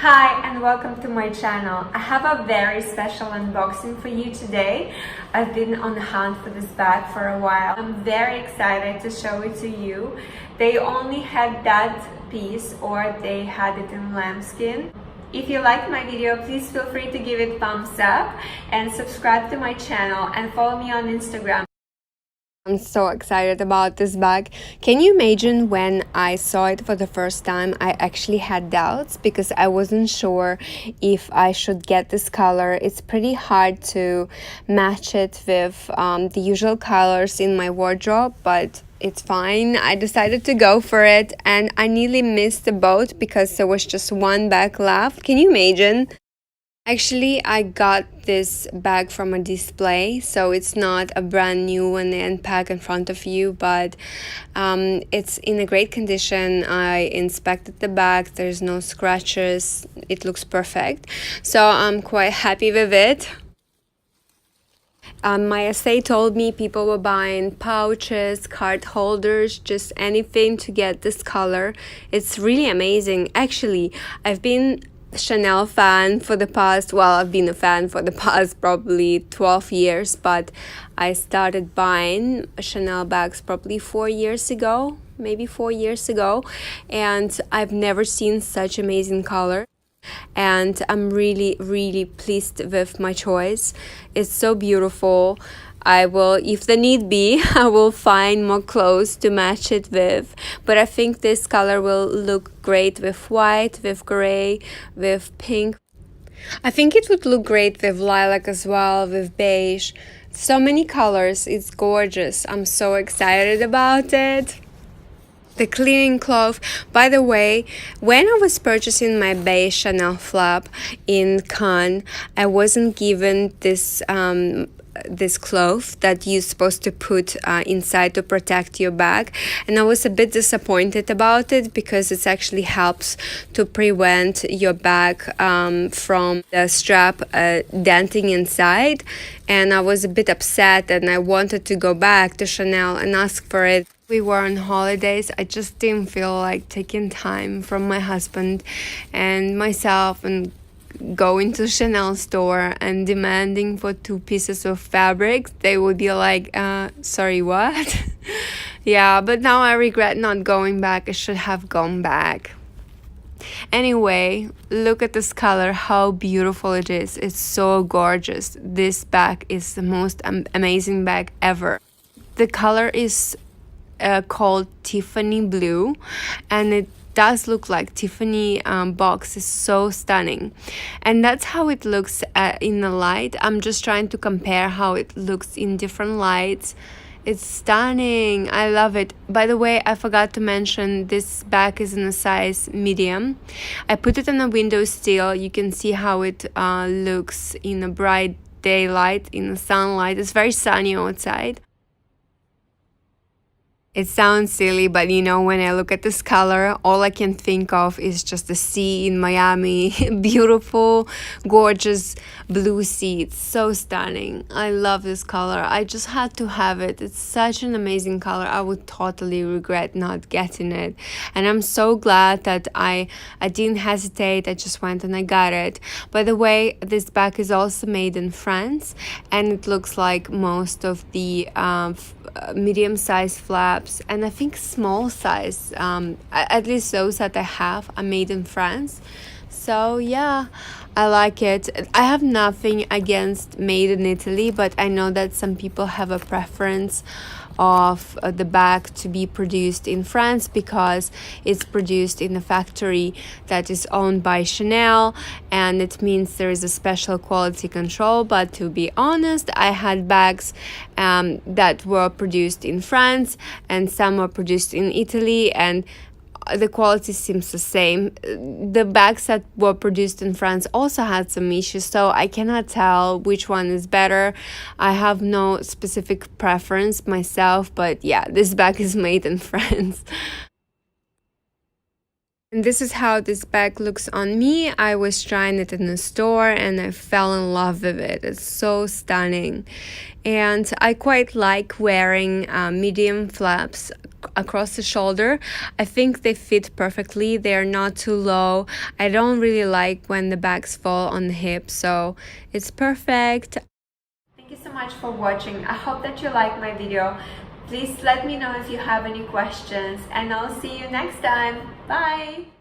Hi and welcome to my channel. I have a very special unboxing for you today. I've been on the hunt for this bag for a while. I'm very excited to show it to you. They only had that piece, or they had it in lambskin. If you liked my video, please feel free to give it a thumbs up and subscribe to my channel and follow me on Instagram. I'm so excited about this bag. Can you imagine when I saw it for the first time, I actually had doubts because I wasn't sure if I should get this color. It's pretty hard to match it with the usual colors in my wardrobe, but it's fine. I decided to go for it and I nearly missed the boat because there was just one bag left. Can you imagine? Actually, I got this bag from a display, so it's not a brand new one they unpack in front of you, but it's in a great condition. I inspected the bag, there's no scratches, it looks perfect, so I'm quite happy with it. My essay told me people were buying pouches, card holders, just anything to get this color. It's really amazing. Actually, I've been Chanel fan for the past, I've been a fan for the past probably 12 years, but I started buying Chanel bags probably 4 years ago, maybe 4 years ago, and I've never seen such amazing color. And I'm really pleased with my choice. It's so beautiful. I will, if the need be, I will find more clothes to match it with, but I think this color will look great with white, with gray, with pink. I think it would look great with lilac as well, with beige. So many colors, it's gorgeous. I'm so excited about it. The cleaning cloth. By the way, when I was purchasing my beige Chanel flap in Cannes, I wasn't given this cloth that you're supposed to put inside to protect your bag, and I was a bit disappointed about it because it actually helps to prevent your bag from the strap denting inside, and I was a bit upset and I wanted to go back to Chanel and ask for it. We were on holidays. I just didn't feel like taking time from my husband and myself and going to Chanel store and demanding for 2 pieces of fabric. They would be like, sorry, what? Yeah, but now I regret not going back. I should have gone back. Anyway, look at this color, how beautiful it is. It's so gorgeous. This bag is the most amazing bag ever. The color is called Tiffany blue, and it does look like Tiffany box is so stunning, and that's how it looks in the light. I'm just trying to compare how it looks in different lights. It's stunning. I love it. By the way, I forgot to mention this bag is in a size medium. I put it on a window sill. You can see how it looks in a bright daylight, in the sunlight. It's very sunny outside. It sounds silly, but you know, when I look at this color, all I can think of is just the sea in Miami. Beautiful, gorgeous blue sea. It's so stunning. I love this color. I just had to have it. It's such an amazing color. I would totally regret not getting it. And I'm so glad that I didn't hesitate. I just went and I got it. By the way, this bag is also made in France, and it looks like most of the medium-sized flaps, and I think small size, at least those that I have, are made in France. So yeah, I like it. I have nothing against made in Italy, but I know that some people have a preference of the bag to be produced in France because it's produced in a factory that is owned by Chanel, and it means there is a special quality control. But to be honest, I had bags that were produced in France and some were produced in Italy, and the quality seems the same. The bags that were produced in France also had some issues, so I cannot tell which one is better. I have no specific preference myself, but yeah, this bag is made in France. And this is how this bag looks on me. I was trying it in the store and I fell in love with it. It's so stunning. And I quite like wearing medium flaps. across the shoulder. I think they fit perfectly. They are not too low. I don't really like when the bags fall on the hip, so it's perfect. Thank you so much for watching. I hope that you like my video. Please let me know if you have any questions, and I'll see you next time. Bye!